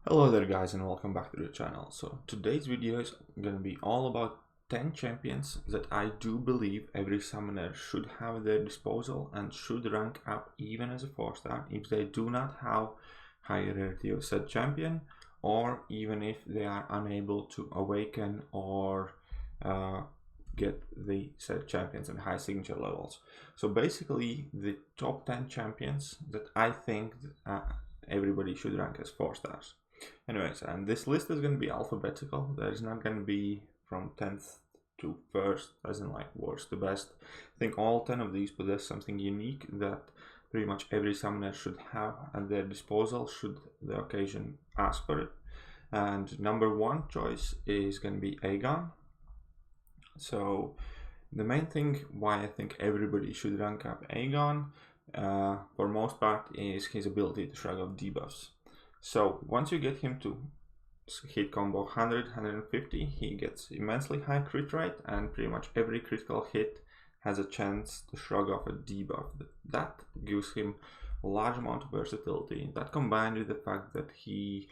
Hello there guys, and welcome back to the channel. So today's video is going to be all about 10 champions that I do believe every summoner should have at their disposal and should rank up even as a 4-star if they do not have high rarity of said champion, or even if they are unable to awaken or get the said champions at high signature levels. So basically the top 10 champions that I think everybody should rank as 4-stars. Anyways, and this list is going to be alphabetical. There's not going to be from 10th to 1st, as in like worst to best. I think all 10 of these possess something unique that pretty much every summoner should have at their disposal should the occasion ask for it. And number one choice is going to be Aegon. So the main thing why I think everybody should rank up Aegon for most part is his ability to shrug off debuffs. So once you get him to hit combo 100, 150, he gets immensely high crit rate, and pretty much every critical hit has a chance to shrug off a debuff. That gives him a large amount of versatility. That combined with the fact that he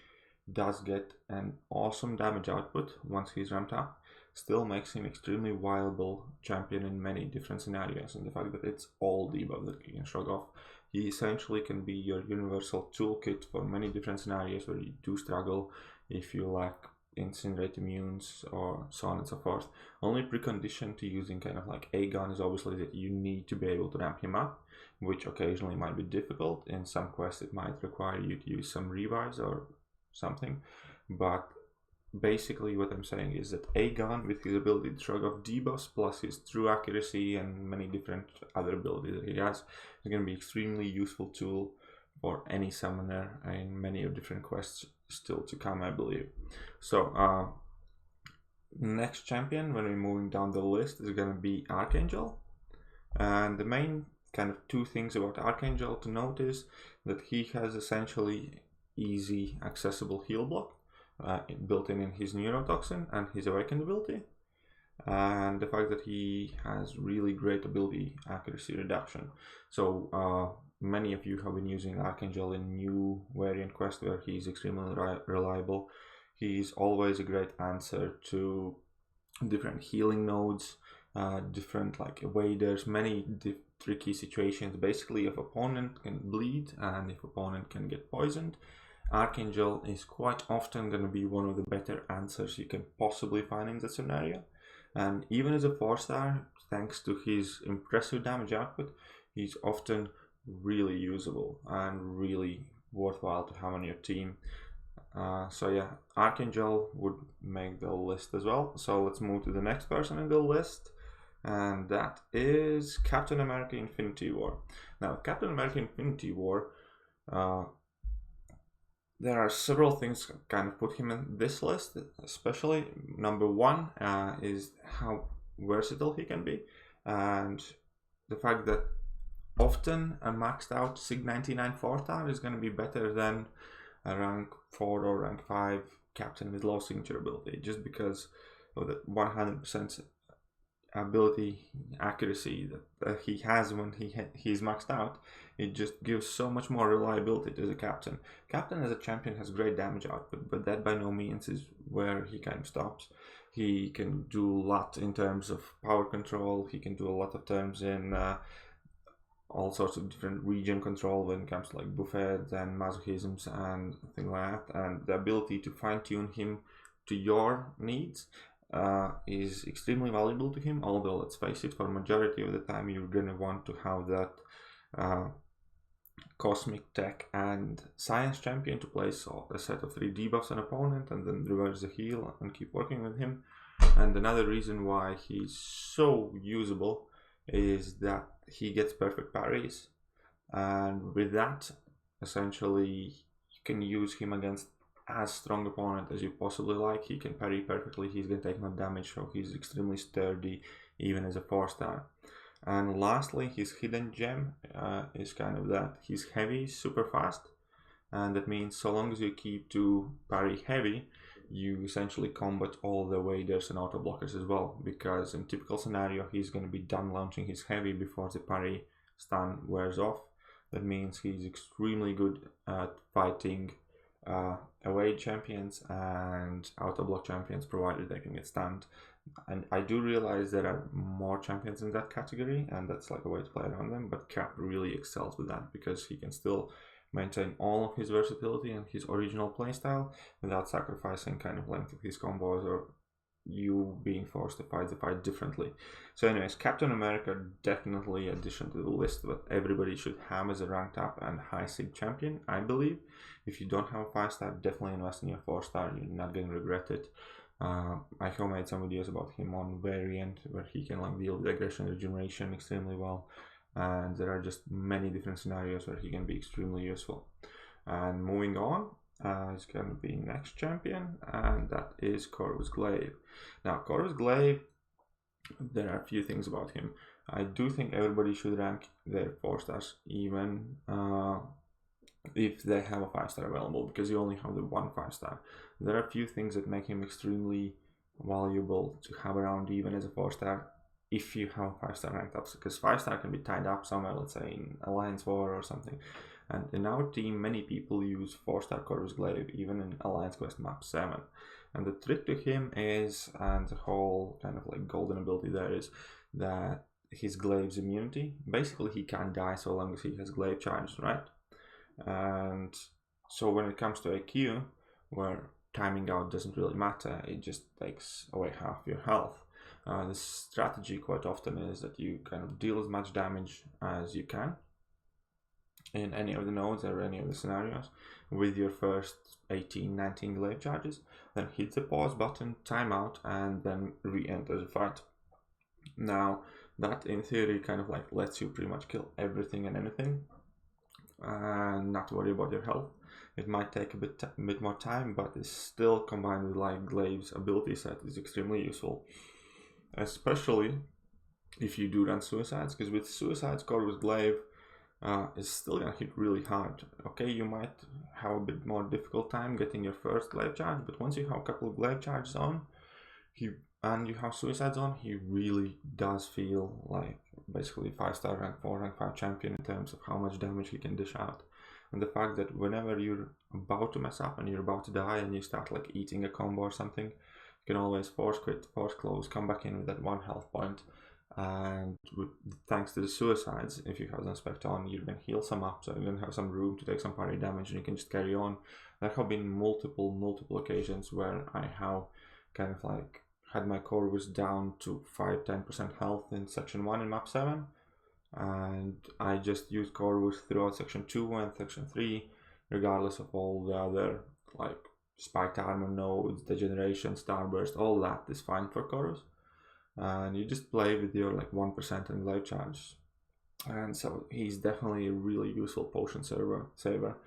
does get an awesome damage output once he's ramped up still makes him extremely viable champion in many different scenarios, and the fact that it's all debuff that he can shrug off. He essentially can be your universal toolkit for many different scenarios where you do struggle if you lack incinerate immunes or so on and so forth. Only precondition to using kind of like Aegon is obviously that you need to be able to ramp him up, which occasionally might be difficult. In some quests it might require you to use some revives or something, but basically what I'm saying is that Aegon, with his ability to shrug off debuffs plus his true accuracy and many different other abilities that he has, is going to be extremely useful tool for any summoner in many of different quests still to come, I believe. So next champion when we're moving down the list is going to be Archangel, and the main kind of two things about Archangel to note is that he has essentially easy accessible heal block built in his neurotoxin and his awakened ability, and the fact that he has really great ability accuracy reduction. So many of you have been using Archangel in new variant quest where he's extremely reliable. He's always a great answer to different healing nodes, different like evaders, many tricky situations. Basically, if opponent can bleed and if opponent can get poisoned, Archangel is quite often going to be one of the better answers you can possibly find in the scenario. And even as a 4-star, thanks to his impressive damage output, he's often really usable and really worthwhile to have on your team. So yeah, Archangel would make the list as well. So let's move to the next person in the list, and that is Captain America Infinity War. Now, Captain America Infinity War, there are several things that kind of put him in this list, especially number one is how versatile he can be, and the fact that often a maxed out Sig 99 4-star is going to be better than a rank 4 or rank 5 captain with low signature ability, just because of the 100% ability accuracy that he has when he's maxed out. It just gives so much more reliability to the captain. Captain as a champion has great damage output, but that by no means is where he kind of stops. He can do a lot in terms of power control. He can do a lot of terms in all sorts of different region control when it comes to like buffets and masochisms and things like that. And the ability to fine-tune him to your needs is extremely valuable to him, although let's face it, for majority of the time you're going to want to have that cosmic tech and science champion to place a set of 3 debuffs on opponent and then reverse the heal and keep working with him. And another reason why he's so usable is that he gets perfect parries, and with that essentially you can use him against as strong opponent as you possibly like. He can parry perfectly, he's going to take no damage, so he's extremely sturdy even as a 4-star. And lastly, his hidden gem is kind of that he's heavy, super fast, and that means so long as you keep to parry heavy, you essentially combat all the evaders and auto blockers as well, because in typical scenario he's going to be done launching his heavy before the parry stun wears off. That means he's extremely good at fighting away champions and auto block champions, provided they can get stunned. And I do realize there are more champions in that category, and that's like a way to play around them, but Cap really excels with that because he can still maintain all of his versatility and his original playstyle without sacrificing kind of length of his combos or you being forced to fight the fight differently. So anyways, Captain America definitely addition to the list that everybody should have as a ranked up and high seed champion, I believe. If you don't have a 5-star, definitely invest in your 4-star, you're not going to regret it. I have made some videos about him on variant where he can like deal with aggression and regeneration extremely well, and there are just many different scenarios where he can be extremely useful. And moving on, is going to be next champion, and that is Corvus Glaive. Now, Corvus Glaive, there are a few things about him. I do think everybody should rank their 4-stars even if they have a 5-star available, because you only have the one 5-star. There are a few things that make him extremely valuable to have around even as a 4-star if you have a 5-star ranked up, because 5-star can be tied up somewhere, let's say in Alliance War or something. And in our team, many people use 4-star Corvus Glaive even in Alliance Quest map 7. And the trick to him is, and the whole kind of like golden ability there is, that his Glaive's immunity, basically he can't die so long as he has Glaive charges, right? And so when it comes to AQ, where timing out doesn't really matter, it just takes away half your health. The strategy quite often is that you kind of deal as much damage as you can in any of the nodes or any of the scenarios with your first 18-19 Glaive charges, then hit the pause button, timeout, and then re-enter the fight. Now that in theory kind of like lets you pretty much kill everything and anything and not worry about your health. It might take a bit more time, but it's still, combined with like Glaive's ability set, is extremely useful, especially if you do run suicides, because with suicides Corvus Glaive is still gonna hit really hard. Okay, you might have a bit more difficult time getting your first Glaive charge, but once you have a couple of Glaive charges on, and you have suicides on, he really does feel like basically 5-star rank 4, rank 5 champion in terms of how much damage he can dish out. And the fact that whenever you're about to mess up and you're about to die and you start like eating a combo or something, you can always force quit, force close, come back in with that 1 health point. And thanks to the suicides, if you have them spec on, you can heal some up, so you can have some room to take some parry damage and you can just carry on. There have been multiple occasions where I have kind of like had my Corvus down to 5-10% health in section 1 in map 7, and I just used Corvus throughout section 2 and section 3, regardless of all the other like spiked armor nodes, degeneration, starburst, all that is fine for Corvus. And you just play with your like 1% and Glaive charge, and so he's definitely a really useful potion saver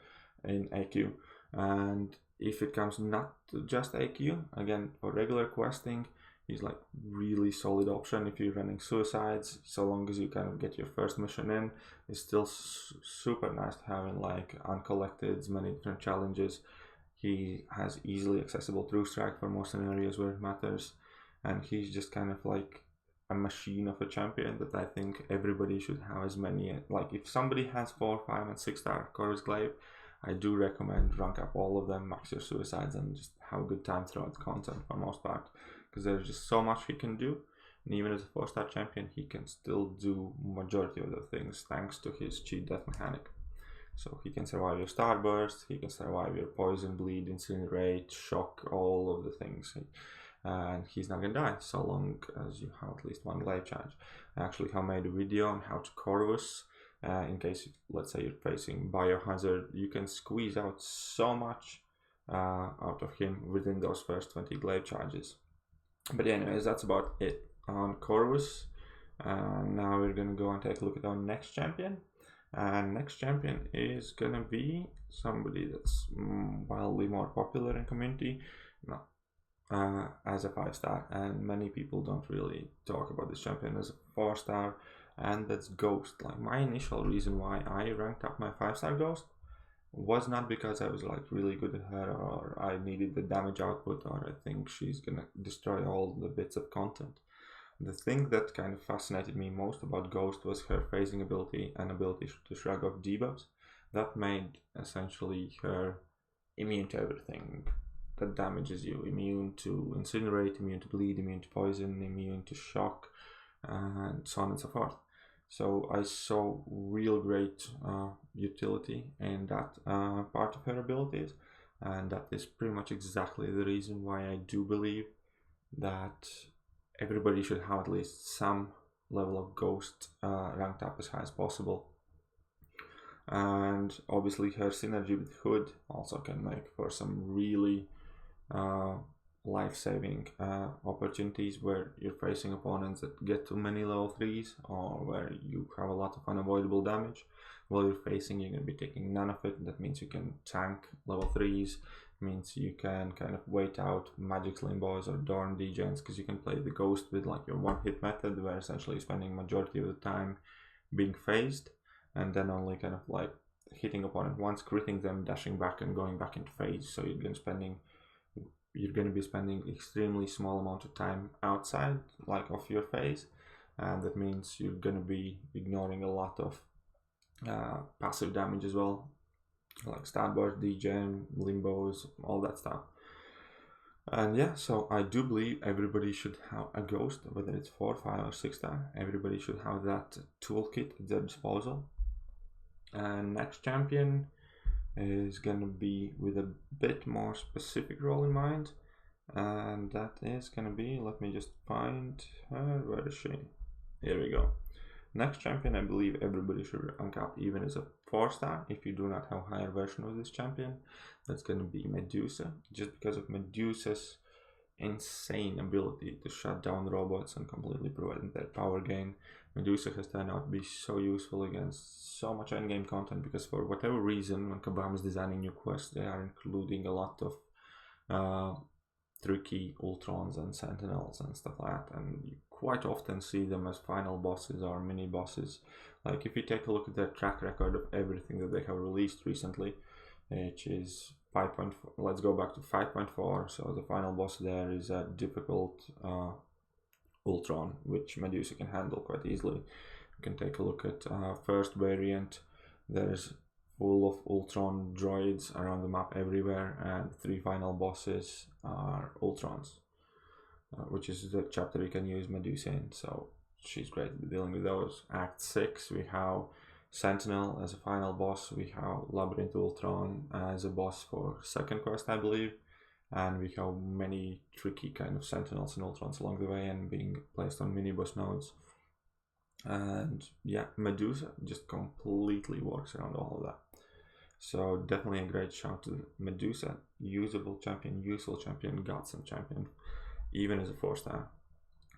in AQ. And if it comes not to just AQ, again for regular questing, he's like really solid option if you're running suicides, so long as you kind of get your first mission in. It's still super nice to have in like uncollected, many different challenges. He has easily accessible through strike for most scenarios where it matters, and he's just kind of like a machine of a champion that I think everybody should have as many. Like if somebody has 4, 5, and 6-star Corvus Glaive, I do recommend rank up all of them, max your suicides, and just have a good time throughout the content for most part, because there's just so much he can do. And even as a 4-star champion, he can still do majority of the things thanks to his cheat death mechanic. So he can survive your starburst, he can survive your poison, bleed, incinerate, shock, all of the things. And he's not gonna die so long as you have at least 1 Glaive charge. I actually have made a video on how to Corvus. In case, let's say, you're facing Biohazard, you can squeeze out so much out of him within those first 20 Glaive charges. But anyways, that's about it on Corvus. Now we're gonna go and take a look at our next champion. And next champion is gonna be somebody that's wildly more popular in community as a 5-star, and many people don't really talk about this champion as a 4-star, and that's Ghost. Like my initial reason why I ranked up my 5-star Ghost was not because I was like really good at her or I needed the damage output or I think she's gonna destroy all the bits of content. The thing that kind of fascinated me most about Ghost was her phasing ability and ability to shrug off debuffs. That made essentially her immune to everything that damages you, immune to incinerate, immune to bleed, immune to poison, immune to shock, and so on and so forth. So I saw real great utility in that part of her abilities, and that is pretty much exactly the reason why I do believe that everybody should have at least some level of ghost ranked up as high as possible. And obviously her synergy with Hood also can make for some really life-saving opportunities where you're facing opponents that get too many level 3s, or where you have a lot of unavoidable damage. While you're facing, you're going to be taking none of it. That means you can tank level 3s, means you can kind of wait out Magic's Limbos or Dorn Degens, because you can play the Ghost with like your one-hit method, where essentially you're spending majority of the time being phased, and then only kind of like hitting opponent once, critting them, dashing back and going back into phase. So you're going to be spending extremely small amount of time outside like of your phase, and that means you're going to be ignoring a lot of passive damage as well, like stat bars, degen, limbos, all that stuff. And yeah, so I do believe everybody should have a ghost, whether it's 4, 5 or 6 star. Everybody should have that toolkit at their disposal. And next champion is gonna be with a bit more specific role in mind, and that is gonna be, let me just find her, where is she? Here we go. Next champion, I believe everybody should rank up even as a 4 star if you do not have a higher version of this champion. That's gonna be Medusa, just because of Medusa's insane ability to shut down robots and completely prevent their power gain. Medusa has turned out to be so useful against so much endgame content, because for whatever reason, when Kabam is designing new quests, they are including a lot of tricky Ultrons and Sentinels and stuff like that, and you quite often see them as final bosses or mini bosses. Like if you take a look at their track record of everything that they have released recently, which is 5.4, let's go back to 5.4. So the final boss there is a difficult Ultron, which Medusa can handle quite easily. You can take a look at first variant. There's full of Ultron droids around the map everywhere, and 3 final bosses are Ultrons, which is the chapter you can use Medusa in, so she's great at dealing with those. Act 6, we have Sentinel as a final boss, we have Labyrinth Ultron as a boss for second quest, I believe, and we have many tricky kind of Sentinels and Ultrons along the way and being placed on mini boss nodes. And yeah, Medusa just completely works around all of that. So definitely a great shout to Medusa, usable champion, useful champion, godsend champion, even as a 4 star.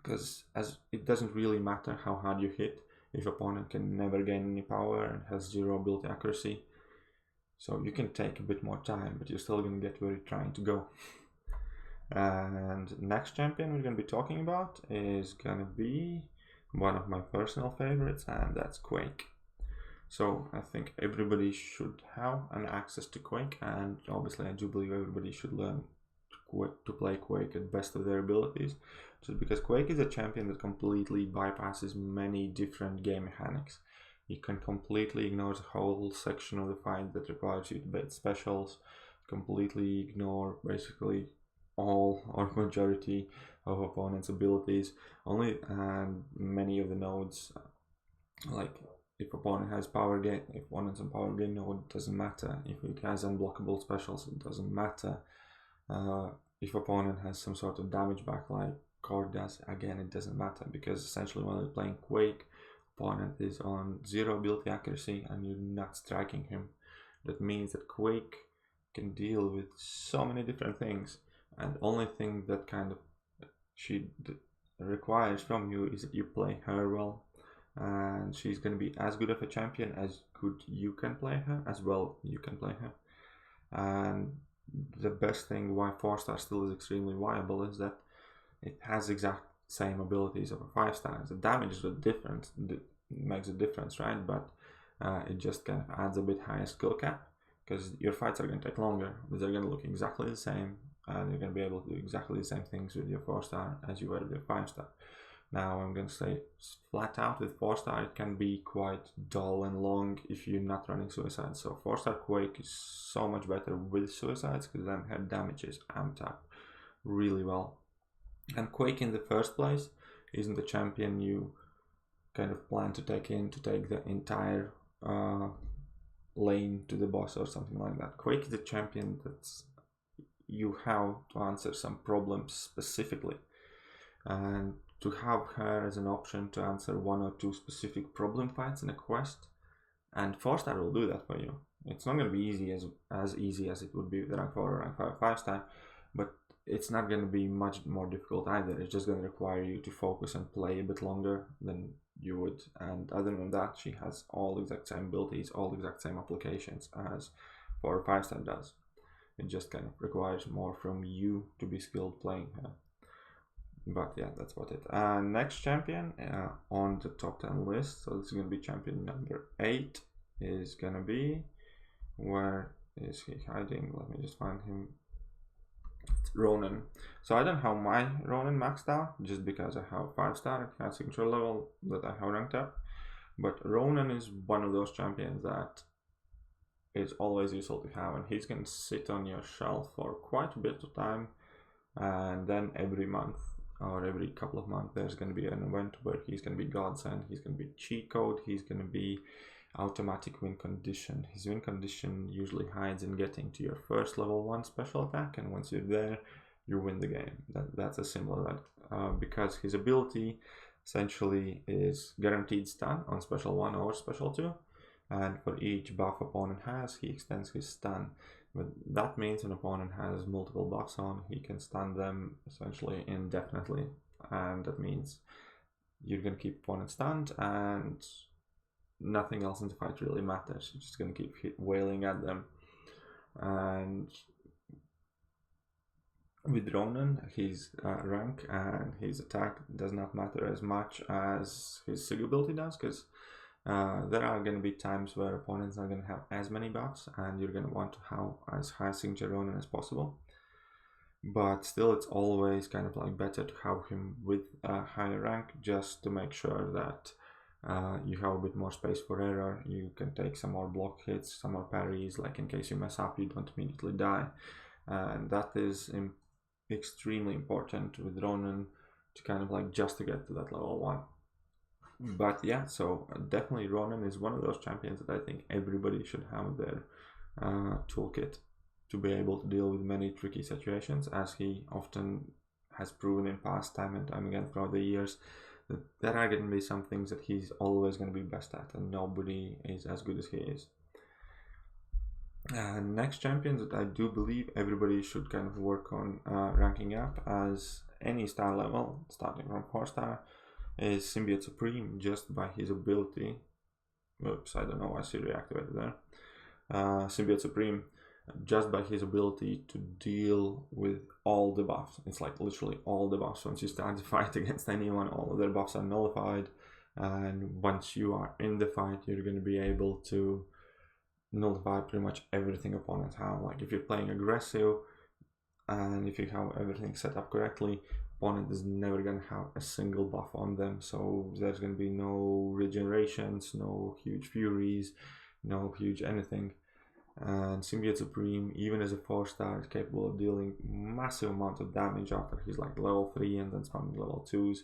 Because as it doesn't really matter how hard you hit if opponent can never gain any power and has 0 ability accuracy. So you can take a bit more time, but you're still going to get where you're trying to go. And next champion we're going to be talking about is going to be one of my personal favorites, and that's Quake. So I think everybody should have an access to Quake, and obviously I do believe everybody should learn to play Quake at best of their abilities, just because Quake is a champion that completely bypasses many different game mechanics. You can completely ignore the whole section of the fight that requires you to bait specials, completely ignore basically all or majority of opponent's abilities. Only many of the nodes, like if opponent has power gain, if opponent's on power gain node, it doesn't matter. If it has unblockable specials, it doesn't matter. If opponent has some sort of damage back like Core does, again it doesn't matter, because essentially when you're playing Quake, opponent is on 0 ability accuracy and you're not striking him. That means that Quake can deal with so many different things, and the only thing that kind of she requires from you is that you play her well, and she's going to be as good of a champion as good you can play her, as well you can play her. And the best thing why 4 star still is extremely viable is that it has exact same abilities of a 5 star. The damage is a difference, makes a difference, right? But it just kind of adds a bit higher skill cap, because your fights are going to take longer, but they're going to look exactly the same, and you're going to be able to do exactly the same things with your 4 star as you were with your 5 star. Now I'm going to say flat out with 4-star it can be quite dull and long if you're not running suicides. So 4-star Quake is so much better with suicides because then her damage is amped up really well. And Quake in the first place isn't the champion you kind of plan to take the entire lane to the boss or something like that. Quake is a champion that's you have to answer some problems specifically, and to have her as an option to answer 1 or 2 specific problem fights in a quest, and 4-star will do that for you. It's not going to be easy as easy as it would be with rank 4 or rank 5 5-star, but it's not going to be much more difficult either. It's just going to require you to focus and play a bit longer than you would. And other than that, she has all the exact same abilities, all the exact same applications as 4 or 5-star does. It just kind of requires more from you to be skilled playing her. But yeah, that's about it. Next champion on the top 10 list, so this is going to be champion number 8, is going to be, where is he hiding? Let me just find him. It's Ronan. So I don't have my Ronan maxed out just because I have 5-star and signature level that I have ranked up. But Ronan is one of those champions that is always useful to have, and he's going to sit on your shelf for quite a bit of time, and then every month or every couple of months there's going to be an event where he's going to be godsend, he's going to be cheat code, he's going to be automatic win condition. His win condition usually hides in getting to your first level 1 special attack, and once you're there you win the game. That's as simple as that, because his ability essentially is guaranteed stun on special 1 or special 2, and for each buff opponent has, he extends his stun. But that means an opponent has multiple buffs on, he can stun them essentially indefinitely, and that means you're going to keep opponents stunned and nothing else in the fight really matters. You're just going to keep wailing at them. And with Ronan, his rank and his attack does not matter as much as his sig ability does, because there are going to be times where opponents are going to have as many buffs and you're going to want to have as high signature Ronan as possible. But still, it's always kind of like better to have him with a higher rank, just to make sure that you have a bit more space for error. You can take some more block hits, some more parries, like in case you mess up you don't immediately die, and that is extremely important with Ronan to kind of like just to get to that level 1. But yeah, so definitely Ronan is one of those champions that I think everybody should have their toolkit to be able to deal with many tricky situations, as he often has proven in past time and time again throughout the years that there are going to be some things that he's always going to be best at, and nobody is as good as he is. Next champions that I do believe everybody should kind of work on ranking up as any star level, starting from 4-star, is Symbiote Supreme, just by his ability. Oops, I don't know why Siri activated there. Symbiote Supreme, just by his ability to deal with all the buffs. It's like literally all the buffs. Once you start the fight against anyone, all of their buffs are nullified, and once you are in the fight, you're going to be able to nullify pretty much everything opponents have. Like if you're playing aggressive and if you have everything set up correctly, opponent is never going to have a single buff on them, so there's going to be no regenerations, no huge furies, no huge anything. And Symbiote Supreme, even as a 4-star, is capable of dealing massive amount of damage after he's like level 3 and then spamming level 2s,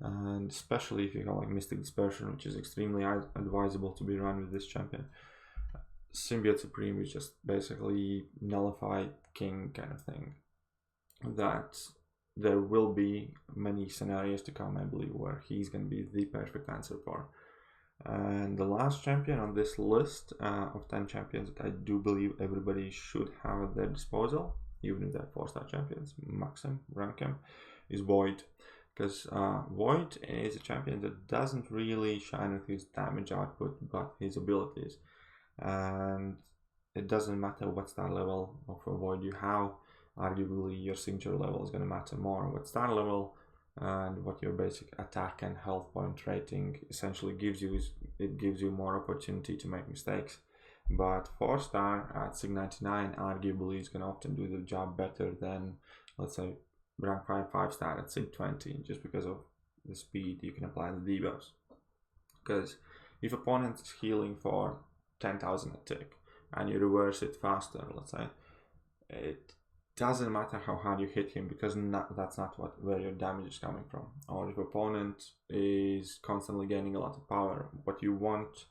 and especially if you have like Mystic Dispersion, which is extremely advisable to be run with this champion. Symbiote Supreme is just basically nullified king kind of thing, that there will be many scenarios to come, I believe, where he's going to be the perfect answer for. And the last champion on this list of 10 champions that I do believe everybody should have at their disposal, even if they're 4-star champions, max him, rank him, is Void. Because Void is a champion that doesn't really shine with his damage output, but his abilities. And it doesn't matter what star level of a Void you have, arguably your signature level is going to matter more. What star level and what your basic attack and health point rating essentially gives you is it gives you more opportunity to make mistakes. But 4-star at Sig 99 arguably is going to often do the job better than, let's say, rank 5 5-star at Sig 20, just because of the speed you can apply the debuffs. Because if opponent's healing for 10,000 a tick and you reverse it faster, let's say, it doesn't matter how hard you hit him, because that's not where your damage is coming from. Or if opponent is constantly gaining a lot of power, what you want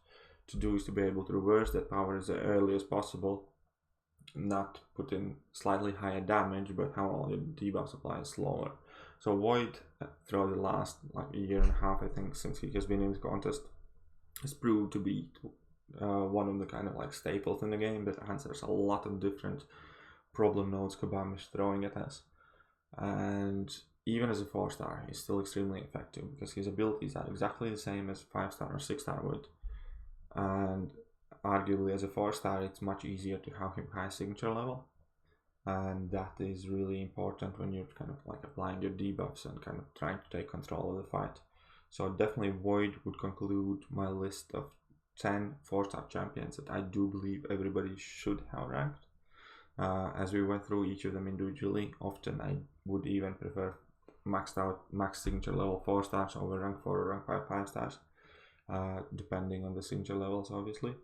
to do is to be able to reverse that power as early as possible, not put in slightly higher damage, but have all your debuffs applied slower. So Void, throughout the last like a year and a half, I think, since he has been in the contest, has proved to be one of the kind of like staples in the game that answers a lot of different problem nodes Kabam is throwing at us. And even as a 4-star, he's still extremely effective because his abilities are exactly the same as 5-star or 6-star would. And arguably as a 4-star, it's much easier to have him high signature level. And that is really important when you're kind of like applying your debuffs and kind of trying to take control of the fight. So definitely Void would conclude my list of 10 4-star champions that I do believe everybody should have ranked. As we went through each of them individually, often I would even prefer max signature level 4 stars over rank 4 or rank 5 stars, depending on the signature levels, obviously.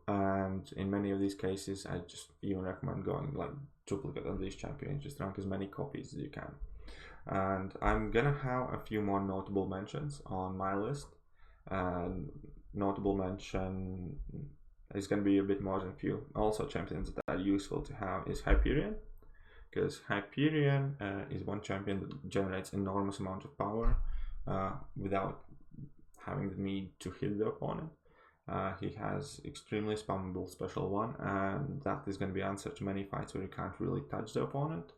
And in many of these cases, I just even recommend going like duplicate of these champions, just rank as many copies as you can. And I'm gonna have a few more notable mentions on my list. And notable mention is going to be a bit more than a few. Also, champions that are useful to have is Hyperion, because Hyperion is one champion that generates enormous amount of power without having the need to hit the opponent. He has extremely spammable special one, and that is going to be answered to many fights where you can't really touch the opponent,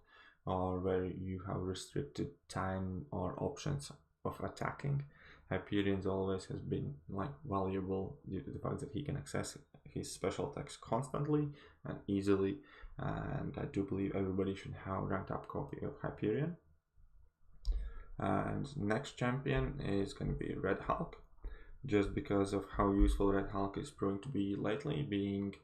or where you have restricted time or options of attacking. Hyperion always has been like valuable due to the fact that he can access his special attacks constantly and easily, and I do believe everybody should have a ranked up copy of Hyperion. And next champion is going to be Red Hulk, just because of how useful Red Hulk is proving to be lately, being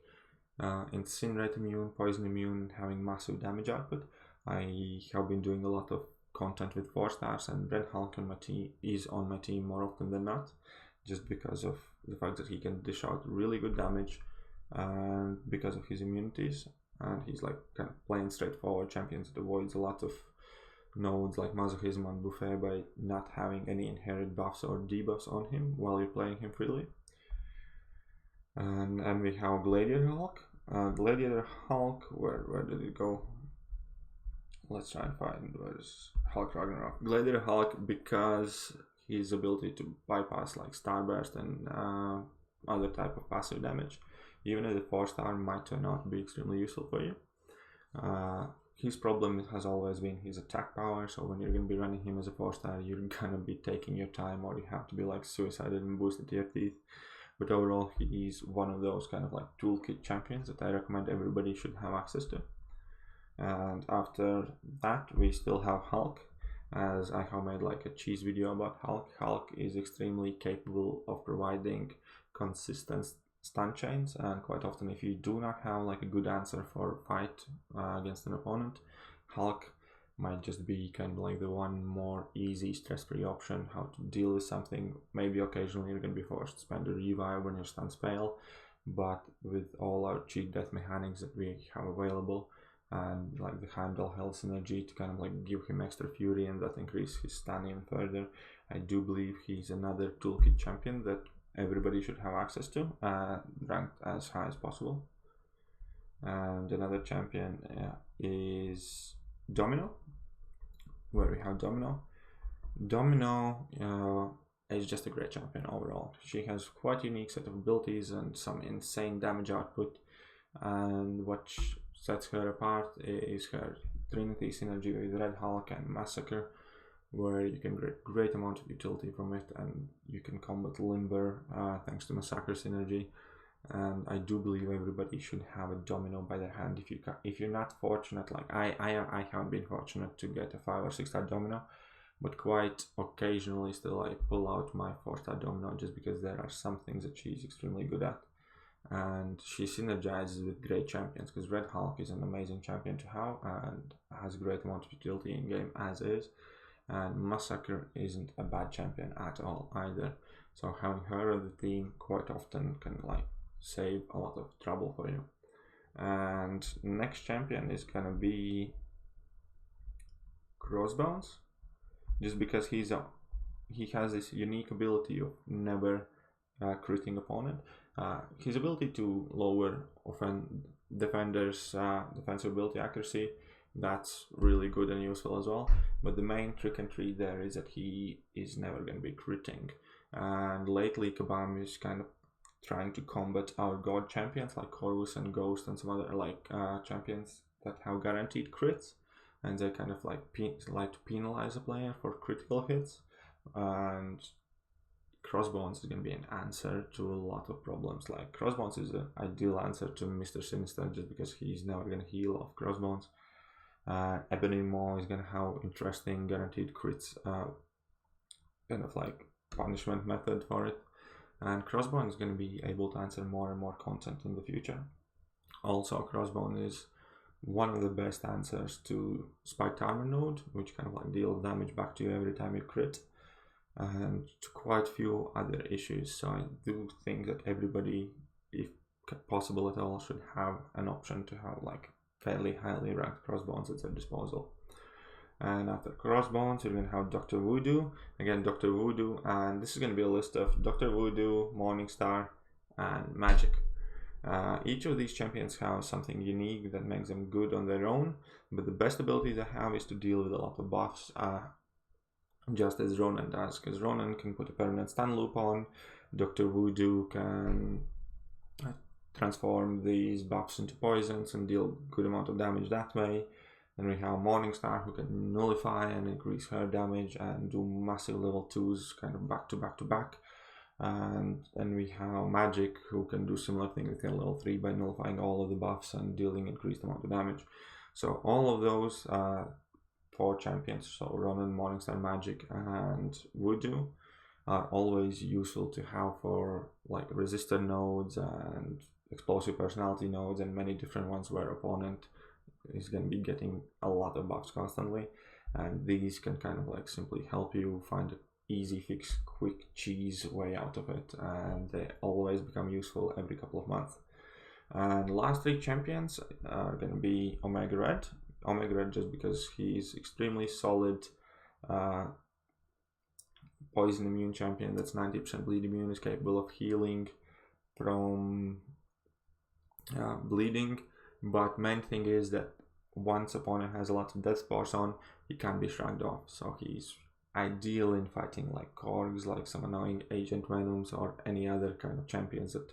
incinerate immune, poison immune, having massive damage output. I have been doing a lot of content with 4 stars, and Red Hulk on my team is on my team more often than not, just because of the fact that he can dish out really good damage and because of his immunities. And he's like kind of plain straightforward champion that avoids a lot of nodes like Masochism and Buffet by not having any inherent buffs or debuffs on him while you're playing him freely. And we have Gladiator Hulk. Gladiator Hulk, where did it go? Let's try and find where's Hulk Ragnarok. Gladiator Hulk, because his ability to bypass like Starburst and other type of passive damage, even as a 4-star, might turn out to be extremely useful for you. His problem has always been his attack power, so when you're going to be running him as a 4-star, you're going to be taking your time, or you have to be like suicided and boosted to your teeth. But overall, he is one of those kind of like toolkit champions that I recommend everybody should have access to. And after that, we still have Hulk, as I have made like a cheese video about Hulk. Hulk is extremely capable of providing consistent stun chains, and quite often if you do not have like a good answer for a fight against an opponent, Hulk might just be kind of like the one more easy stress-free option how to deal with something. Maybe occasionally you're going to be forced to spend a revive when your stuns fail, but with all our cheat death mechanics that we have available, and like the Heimdall Hell synergy to kind of like give him extra fury and that increase his stun even further, I do believe he's another toolkit champion that everybody should have access to, ranked as high as possible. And another champion is Domino, where we have Domino. Domino is just a great champion overall. She has quite a unique set of abilities and some insane damage output, and what sets her apart is her Trinity synergy with Red Hulk and Massacre, where you can get great amount of utility from it, and you can combat Limber thanks to Massacre synergy. And I do believe everybody should have a Domino by their hand. If you're not fortunate, like I haven't been fortunate to get a 5 or 6-star Domino, but quite occasionally still I pull out my 4-star Domino just because there are some things that she's extremely good at. And she synergizes with great champions, because Red Hulk is an amazing champion to have and has a great amount of utility in game as is. and Massacre isn't a bad champion at all either. So having her on the team quite often can like save a lot of trouble for you. And next champion is gonna be CROSSBONES, just because he has this unique ability of never critting opponent. His ability to lower defenders' defensive ability accuracy, that's really good and useful as well. But the main trick and treat there is that he is never going to be critting. And lately, Kabam is kind of trying to combat our god champions like Corvus and Ghost and some other like champions that have guaranteed crits, and they kind of like to penalize a player for critical hits. And CROSSBONES is going to be an answer to a lot of problems. Like CROSSBONES is an ideal answer to Mr. Sinister, just because he's never going to heal off CROSSBONES. Ebony Maw is going to have interesting guaranteed crits, kind of like punishment method for it. And CROSSBONES is going to be able to answer more and more content in the future. Also, CROSSBONES is one of the best answers to Spiked Armor node, which kind of like deals damage back to you every time you crit, and to quite a few other issues. So I do think that everybody, if possible at all, should have an option to have like fairly highly ranked CROSSBONES at their disposal. And after CROSSBONES, we're going to have Dr. Voodoo. Again, Dr. Voodoo, and this is going to be a list of Dr. Voodoo, Morningstar, and Magic. Each of these champions have something unique that makes them good on their own, but the best ability they have is to deal with a lot of buffs, just as Ronan does, because Ronan can put a permanent stun loop on. Dr. Voodoo can transform these buffs into poisons and deal good amount of damage that way. Then we have Morningstar, who can nullify and increase her damage and do massive level 2s kind of back to back to back. And then we have Magic, who can do similar thing with her level 3 by nullifying all of the buffs and dealing increased amount of damage. So all of those 4 champions, so Ronan, Morningstar, Magic, and Voodoo, are always useful to have for like resistor nodes and explosive personality nodes and many different ones where opponent is going to be getting a lot of buffs constantly, and these can kind of like simply help you find an easy fix, quick cheese way out of it, and they always become useful every couple of months. And last 3 champions are going to be Omega Red. Omega Red just because he's extremely solid poison immune champion that's 90% bleed immune, is capable of healing from bleeding. But main thing is that once opponent has a lot of death spores on, he can be shrugged off. So he's ideal in fighting like Korgs, like some annoying Agent Venoms, or any other kind of champions that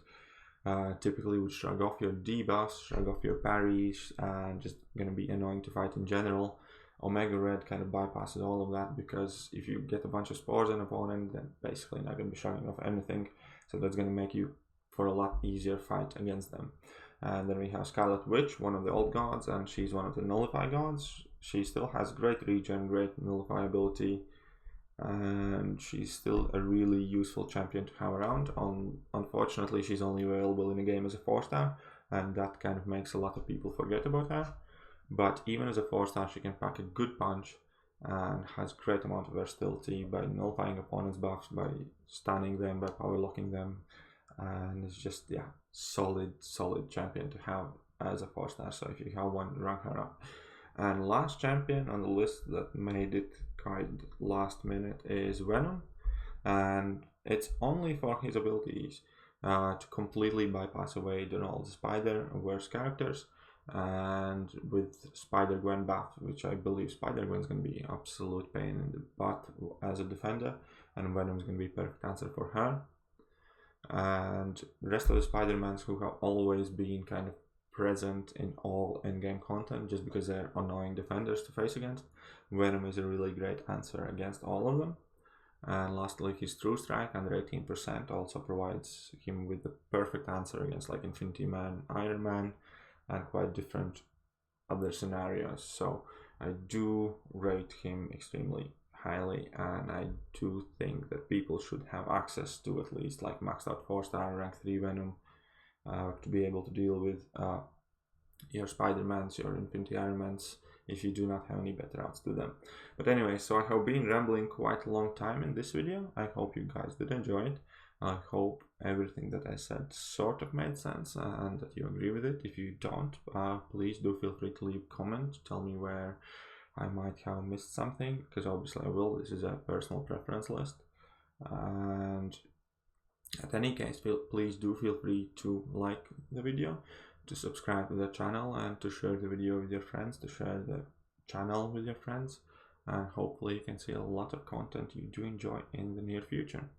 typically would shrug off your debuffs, shrug off your parries, and just gonna be annoying to fight in general. Omega Red kind of bypasses all of that, because if you get a bunch of spores on an opponent, then basically not gonna be shrugging off anything. So that's gonna make you for a lot easier fight against them. And then we have Scarlet Witch, one of the old gods, and she's one of the Nullify gods. She still has great regen, great Nullify ability, and she's still a really useful champion to have around. Unfortunately, she's only available in the game as a 4-star, and that kind of makes a lot of people forget about her. But even as a 4-star, she can pack a good punch and has great amount of versatility by nullifying opponents' buffs, by stunning them, by power locking them. And it's just, yeah, solid champion to have as a 4-star. So if you have one, rank her up. And last champion on the list that made it quite last minute is Venom, and it's only for his abilities to completely bypass away the Spider worst characters, and with Spider-Gwen buff, which I believe Spider-Gwen is going to be absolute pain in the butt as a defender, and Venom is going to be perfect answer for her. And the rest of the Spider-Mans who have always been kind of present in all in-game content just because they're annoying defenders to face against, Venom is a really great answer against all of them. And lastly, his True Strike under 18% also provides him with the perfect answer against like Infinity Man, Iron Man, and quite different other scenarios. So I do rate him extremely highly, and I do think that people should have access to at least like maxed out 4-star rank 3 Venom to be able to deal with your Spider-Mans, your Infinity Iron Mans, if you do not have any better odds to them. But anyway, so I have been rambling quite a long time in this video. I hope you guys did enjoy it. I hope everything that I said sort of made sense and that you agree with it. If you don't, please do feel free to leave a comment, tell me where I might have missed something, because obviously I will. This is a personal preference list. And at any case, please do feel free to like the video, to subscribe to the channel, and to share the video with your friends, to share the channel with your friends, and hopefully you can see a lot of content you do enjoy in the near future.